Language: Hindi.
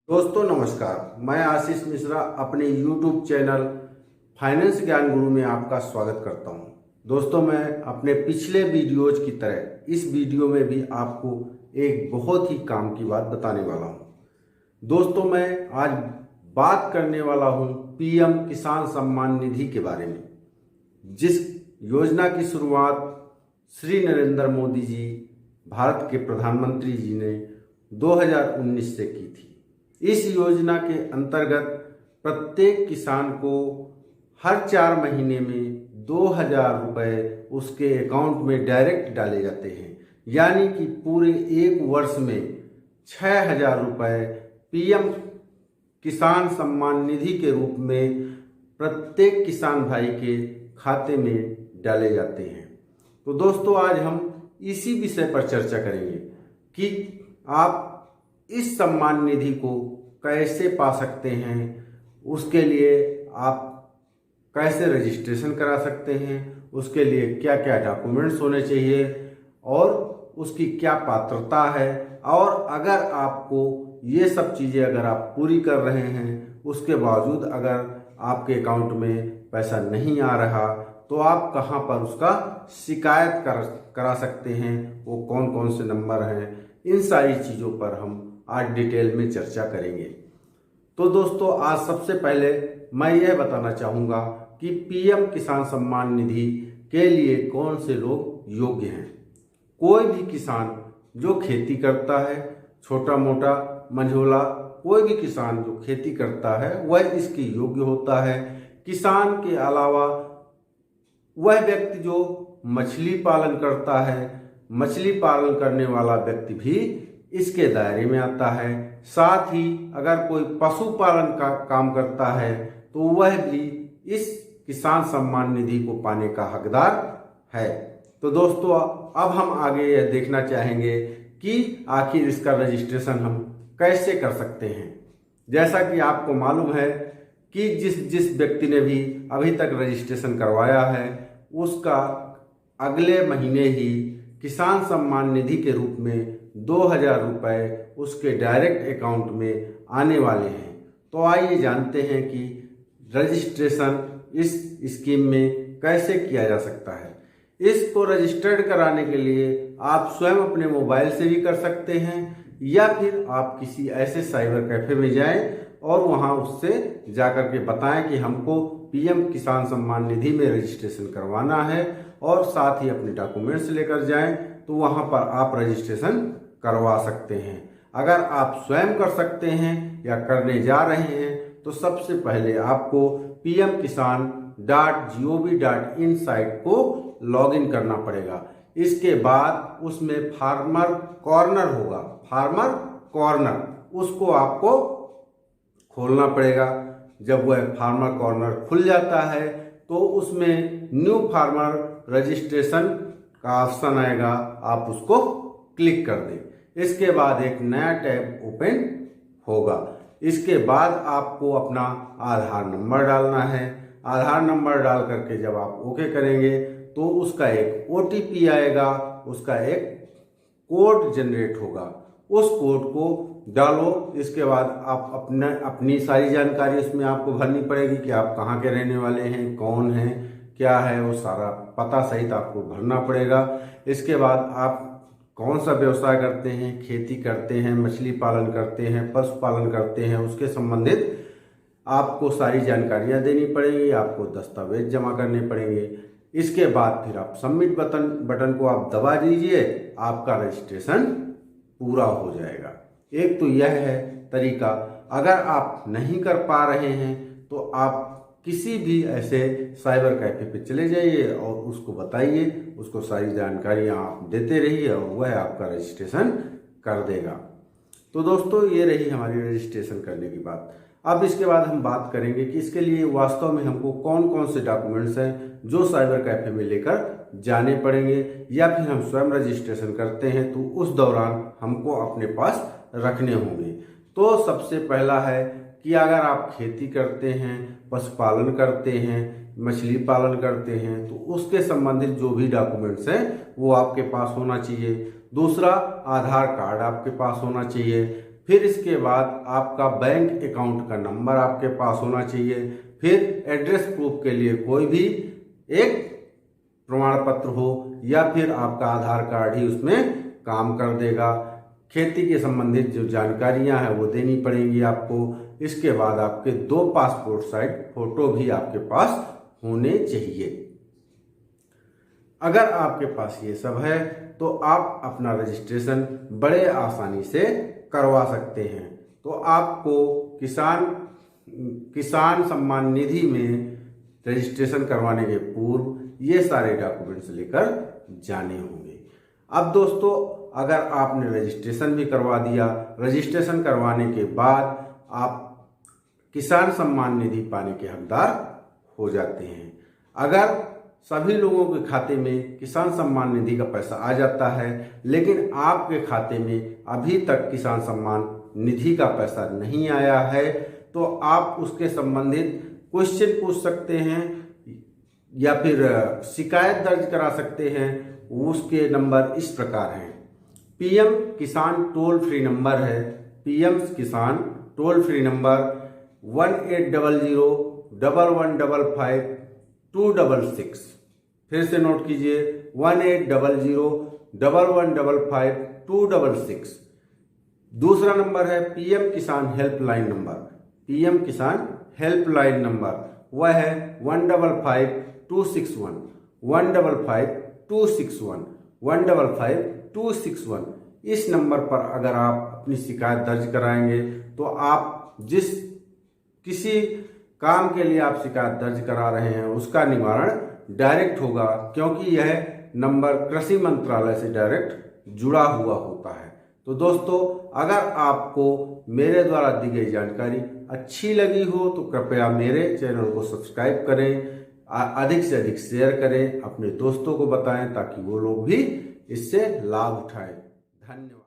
दोस्तों नमस्कार। मैं आशीष मिश्रा अपने YouTube चैनल फाइनेंस ज्ञान गुरु में आपका स्वागत करता हूं। दोस्तों मैं अपने पिछले वीडियोज की तरह इस वीडियो में भी आपको एक बहुत ही काम की बात बताने वाला हूं। दोस्तों मैं आज बात करने वाला हूं पीएम किसान सम्मान निधि के बारे में, जिस योजना की शुरुआत श्री नरेंद्र मोदी जी भारत के प्रधानमंत्री जी ने 2019 से की थी। इस योजना के अंतर्गत प्रत्येक किसान को हर 4 महीने में 2,000 रुपये उसके अकाउंट में डायरेक्ट डाले जाते हैं, यानी कि पूरे एक वर्ष में 6,000 रुपये पीएम किसान सम्मान निधि के रूप में प्रत्येक किसान भाई के खाते में डाले जाते हैं। तो दोस्तों आज हम इसी विषय पर चर्चा करेंगे कि आप इस सम्मान निधि को कैसे पा सकते हैं, उसके लिए आप कैसे रजिस्ट्रेशन करा सकते हैं, उसके लिए क्या क्या डॉक्यूमेंट्स होने चाहिए और उसकी क्या पात्रता है, और अगर आपको ये सब चीज़ें अगर आप पूरी कर रहे हैं उसके बावजूद अगर आपके अकाउंट में पैसा नहीं आ रहा तो आप कहाँ पर उसका शिकायत करा सकते हैं, वो कौन कौन से नंबर हैं, इन सारी चीज़ों पर हम आज डिटेल में चर्चा करेंगे। तो दोस्तों आज सबसे पहले मैं यह बताना चाहूँगा कि पीएम किसान सम्मान निधि के लिए कौन से लोग योग्य हैं। कोई भी किसान जो खेती करता है, छोटा मोटा मंझोला कोई भी किसान जो खेती करता है वह इसके योग्य होता है। किसान के अलावा वह व्यक्ति जो मछली पालन करता है, मछली पालन करने वाला व्यक्ति भी इसके दायरे में आता है। साथ ही अगर कोई पशुपालन का काम करता है तो वह भी इस किसान सम्मान निधि को पाने का हकदार है। तो दोस्तों अब हम आगे यह देखना चाहेंगे कि आखिर इसका रजिस्ट्रेशन हम कैसे कर सकते हैं। जैसा कि आपको मालूम है कि जिस व्यक्ति ने भी अभी तक रजिस्ट्रेशन करवाया है उसका अगले महीने ही किसान सम्मान निधि के रूप में 2,000 रुपये उसके डायरेक्ट अकाउंट में आने वाले हैं। तो आइए जानते हैं कि रजिस्ट्रेशन इस स्कीम में कैसे किया जा सकता है। इसको रजिस्टर्ड कराने के लिए आप स्वयं अपने मोबाइल से भी कर सकते हैं या फिर आप किसी ऐसे साइबर कैफे में जाएं और वहां उससे जाकर के बताएं कि हमको पीएम किसान सम्मान निधि में रजिस्ट्रेशन करवाना है और साथ ही अपने डॉक्यूमेंट्स लेकर जाएं, तो वहां पर आप रजिस्ट्रेशन करवा सकते हैं। अगर आप स्वयं कर सकते हैं या करने जा रहे हैं तो सबसे पहले आपको pmkisan.gov.in साइट को लॉगिन करना पड़ेगा। इसके बाद उसमें फार्मर कॉर्नर होगा, फार्मर कॉर्नर उसको आपको खोलना पड़ेगा। जब वह फार्मर कॉर्नर खुल जाता है तो उसमें न्यू फार्मर रजिस्ट्रेशन का ऑप्शन आएगा, आप उसको क्लिक कर दें। इसके बाद एक नया टैब ओपन होगा। इसके बाद आपको अपना आधार नंबर डालना है। आधार नंबर डाल करके जब आप ओके करेंगे तो उसका एक OTP आएगा, उसका एक कोड जनरेट होगा, उस कोड को डालो। इसके बाद आप अपनी सारी जानकारी उसमें आपको भरनी पड़ेगी कि आप कहाँ के रहने वाले हैं, कौन हैं, क्या है, वो सारा पता सहित आपको भरना पड़ेगा। इसके बाद आप कौन सा व्यवसाय करते हैं, खेती करते हैं, मछली पालन करते हैं, पशुपालन करते हैं, उसके संबंधित आपको सारी जानकारियां देनी पड़ेंगी, आपको दस्तावेज जमा करने पड़ेंगे। इसके बाद फिर आप सबमिट बटन को आप दबा दीजिए, आपका रजिस्ट्रेशन पूरा हो जाएगा। एक तो यह है तरीका। अगर आप नहीं कर पा रहे हैं तो आप किसी भी ऐसे साइबर कैफे पे चले जाइए और उसको बताइए, उसको सारी जानकारियां आप देते रहिए और वह आपका रजिस्ट्रेशन कर देगा। तो दोस्तों ये रही हमारी रजिस्ट्रेशन करने की बात। अब इसके बाद हम बात करेंगे कि इसके लिए वास्तव में हमको कौन कौन से डॉक्यूमेंट्स हैं जो साइबर कैफे में लेकर जाने पड़ेंगे, या फिर हम स्वयं रजिस्ट्रेशन करते हैं तो उस दौरान हमको अपने पास रखने होंगे। तो सबसे पहला है कि अगर आप खेती करते हैं, पशुपालन करते हैं, मछली पालन करते हैं तो उसके संबंधित जो भी डॉक्यूमेंट्स हैं वो आपके पास होना चाहिए। दूसरा, आधार कार्ड आपके पास होना चाहिए। फिर इसके बाद आपका बैंक अकाउंट का नंबर आपके पास होना चाहिए। फिर एड्रेस प्रूफ के लिए कोई भी एक प्रमाण पत्र हो या फिर आपका आधार कार्ड ही उसमें काम कर देगा। खेती के संबंधित जो जानकारियां हैं वो देनी पड़ेंगी आपको। इसके बाद आपके 2 पासपोर्ट साइज फोटो भी आपके पास होने चाहिए। अगर आपके पास ये सब है तो आप अपना रजिस्ट्रेशन बड़े आसानी से करवा सकते हैं। तो आपको किसान सम्मान निधि में रजिस्ट्रेशन करवाने के पूर्व ये सारे डॉक्यूमेंट्स लेकर जाने होंगे। अब दोस्तों, अगर आपने रजिस्ट्रेशन भी करवा दिया, रजिस्ट्रेशन करवाने के बाद आप किसान सम्मान निधि पाने के हकदार हो जाते हैं। अगर सभी लोगों के खाते में किसान सम्मान निधि का पैसा आ जाता है, लेकिन आपके खाते में अभी तक किसान सम्मान निधि का पैसा नहीं आया है, तो आप उसके संबंधित क्वेश्चन पूछ सकते हैं या फिर शिकायत दर्ज करा सकते हैं। उसके नंबर इस प्रकार हैं। पीएम किसान टोल फ्री नंबर है, पीएम किसान टोल फ्री नंबर 1800-1155-266। फिर से नोट कीजिए, 1800-1155-266। दूसरा नंबर है पीएम किसान हेल्पलाइन नंबर। पीएम किसान हेल्पलाइन नंबर वह है 155261 155261 155261। इस नंबर पर अगर आप अपनी शिकायत दर्ज कराएंगे तो आप किसी काम के लिए आप शिकायत दर्ज करा रहे हैं उसका निवारण डायरेक्ट होगा, क्योंकि यह नंबर कृषि मंत्रालय से डायरेक्ट जुड़ा हुआ होता है। तो दोस्तों, अगर आपको मेरे द्वारा दी गई जानकारी अच्छी लगी हो तो कृपया मेरे चैनल को सब्सक्राइब करें, अधिक से अधिक शेयर करें, अपने दोस्तों को बताएं ताकि वो लोग भी इससे लाभ उठाएं। धन्यवाद।